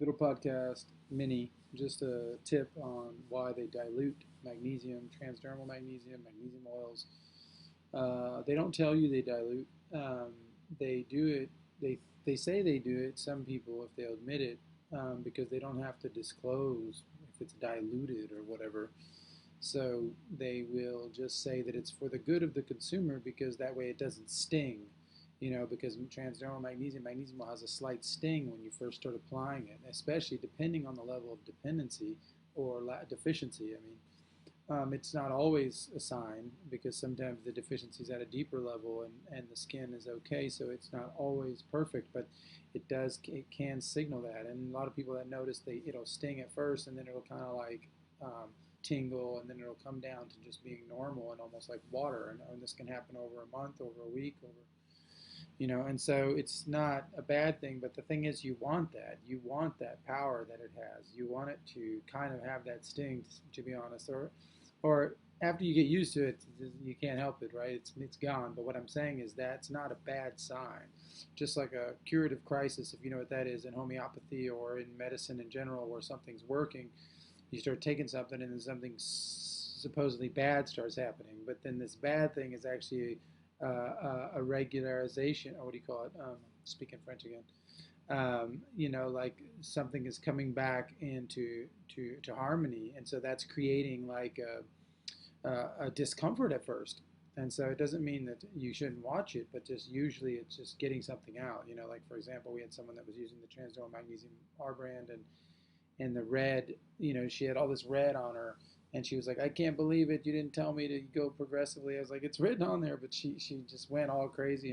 Little podcast mini, just a tip on why they dilute magnesium, transdermal magnesium, magnesium oils. They don't tell you they dilute. They do it. They say they do it. Some people, if they'll admit it, because they don't have to disclose if it's diluted or whatever. So they will just say that it's for the good of the consumer because that way it doesn't sting. Because transdermal magnesium has a slight sting when you first start applying it, especially depending on the level of dependency or deficiency. It's not always a sign because sometimes the deficiency is at a deeper level and the skin is okay, so it's not always perfect, but it can signal that. And a lot of people that notice it'll sting at first and then it'll kind of like tingle and then it'll come down to just being normal and almost like water. And this can happen over a month, over a week, and so it's not a bad thing, but the thing is you want that power that it has, you want it to kind of have that sting, to be honest, or after you get used to it you can't help it, right? It's gone. But what I'm saying is that's not a bad sign. Just like a curative crisis, if you know what that is, in homeopathy or in medicine in general, where something's working, you start taking something and then something supposedly bad starts happening, but then this bad thing is actually a regularization, or what do you call it? Speaking French again. Like something is coming back into to harmony, and so that's creating like a discomfort at first. And so it doesn't mean that you shouldn't watch it, but just usually it's just getting something out. Like for example, we had someone that was using the Transdermal Magnesium R brand, and the red, she had all this red on her, and she was like, I can't believe it, you didn't tell me to go progressively. I was like, it's written on there, but she just went all crazy.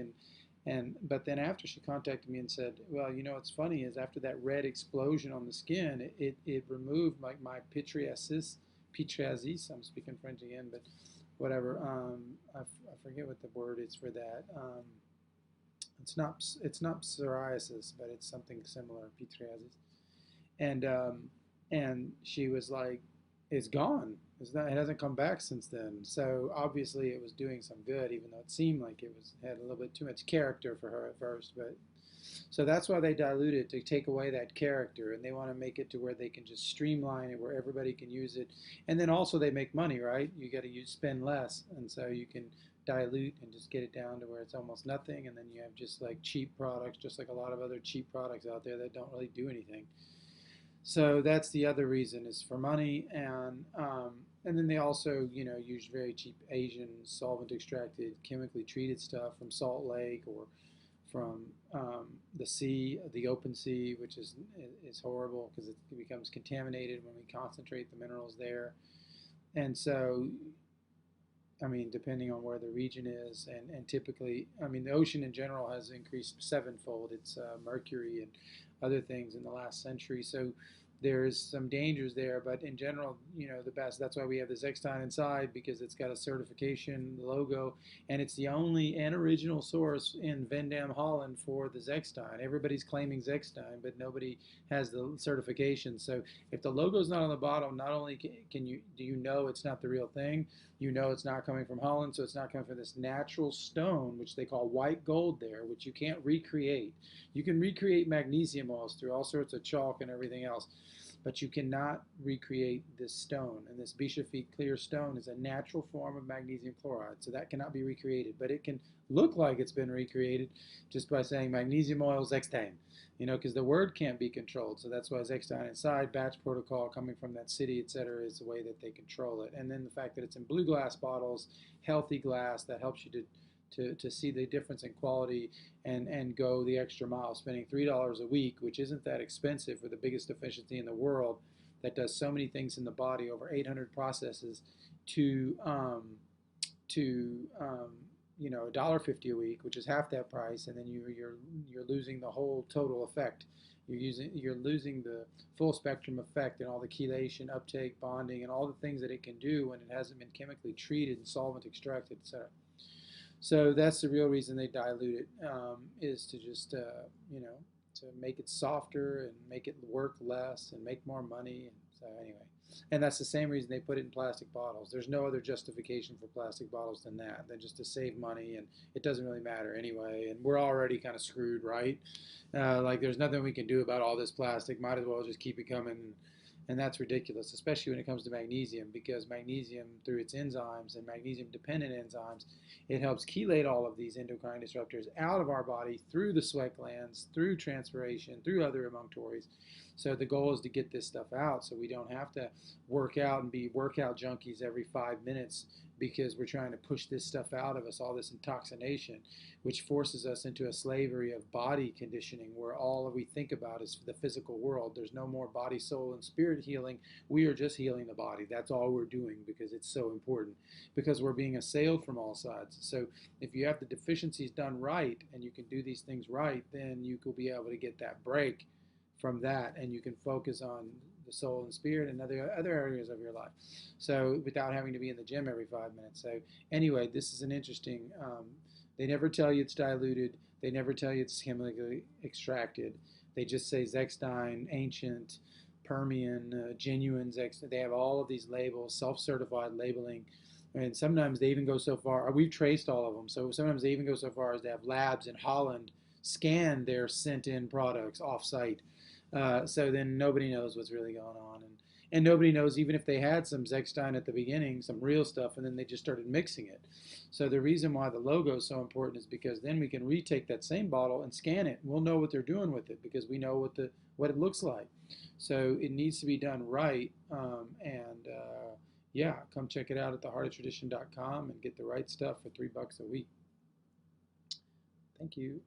And but then after she contacted me and said, well, what's funny is after that red explosion on the skin, it removed like my pitriasis. I'm speaking French again, but whatever. I forget what the word is for that. It's not psoriasis, but it's something similar, pitriasis. And she was like, it's gone. It hasn't come back since then. So obviously it was doing some good, even though it seemed like it had a little bit too much character for her at first. But so that's why they dilute it, to take away that character, and they want to make it to where they can just streamline it, where everybody can use it. And then also they make money, right? You got to spend less, and so you can dilute and just get it down to where it's almost nothing, and then you have just like cheap products, just like a lot of other cheap products out there that don't really do anything. So that's the other reason, is for money. And then they also use very cheap Asian solvent extracted, chemically treated stuff from Salt Lake or from the sea, the open sea, which is horrible because it becomes contaminated when we concentrate the minerals there. And so depending on where the region is, and typically, the ocean in general has increased sevenfold. It's mercury and other things in the last century. So there's some dangers there, but in general, the best. That's why we have the Zechstein Inside, because it's got a certification logo, and it's the only and original source in Veendam, Holland for the Zechstein. Everybody's claiming Zechstein, but nobody has the certification. So if the logo's not on the bottom, not only do you know it's not the real thing, it's not coming from Holland, so it's not coming from this natural stone, which they call white gold there, which you can't recreate. You can recreate magnesium oils through all sorts of chalk and everything else, but you cannot recreate this stone. And this Bischofite clear stone is a natural form of magnesium chloride, so that cannot be recreated. But it can look like it's been recreated just by saying magnesium oil Zechstein, because the word can't be controlled. So that's why Zechstein Inside, batch protocol coming from that city, etc., is the way that they control it. And then the fact that it's in blue glass bottles, healthy glass, that helps you to see the difference in quality and go the extra mile, spending $3 a week, which isn't that expensive for the biggest deficiency in the world that does so many things in the body, over 800 processes, to $1.50 a week, which is half that price, and then you're losing the whole total effect. You're losing the full spectrum effect and all the chelation, uptake, bonding, and all the things that it can do when it hasn't been chemically treated and solvent extracted, etc. So that's the real reason they dilute it, is to just to make it softer and make it work less and make more money. And so anyway, and that's the same reason they put it in plastic bottles. There's no other justification for plastic bottles than that, than just to save money, and it doesn't really matter anyway. And we're already kind of screwed, right? Like there's nothing we can do about all this plastic. Might as well just keep it coming. And that's ridiculous, especially when it comes to magnesium, because magnesium, through its enzymes and magnesium-dependent enzymes, it helps chelate all of these endocrine disruptors out of our body through the sweat glands, through transpiration, through other emunctories. So the goal is to get this stuff out so we don't have to work out and be workout junkies every 5 minutes because we're trying to push this stuff out of us, all this intoxination, which forces us into a slavery of body conditioning where all we think about is the physical world. There's no more body, soul, and spirit healing. We are just healing the body. That's all we're doing because it's so important, because we're being assailed from all sides. So if you have the deficiencies done right and you can do these things right, then you will be able to get that break from that, and you can focus on the soul and spirit and other areas of your life. So without having to be in the gym every 5 minutes. So anyway, this is an interesting. They never tell you it's diluted. They never tell you it's chemically extracted. They just say Zechstein, ancient, Permian, genuine Zechstein. They have all of these labels, self-certified labeling. And sometimes they even go so far, we've traced all of them, so sometimes they even go so far as to have labs in Holland scan their sent-in products off-site. So then nobody knows what's really going on. And nobody knows, even if they had some Zechstein at the beginning, some real stuff, and then they just started mixing it. So the reason why the logo is so important is because then we can retake that same bottle and scan it. We'll know what they're doing with it because we know what it looks like. So it needs to be done right. Yeah, come check it out at theheartoftradition.com and get the right stuff for $3 a week. Thank you.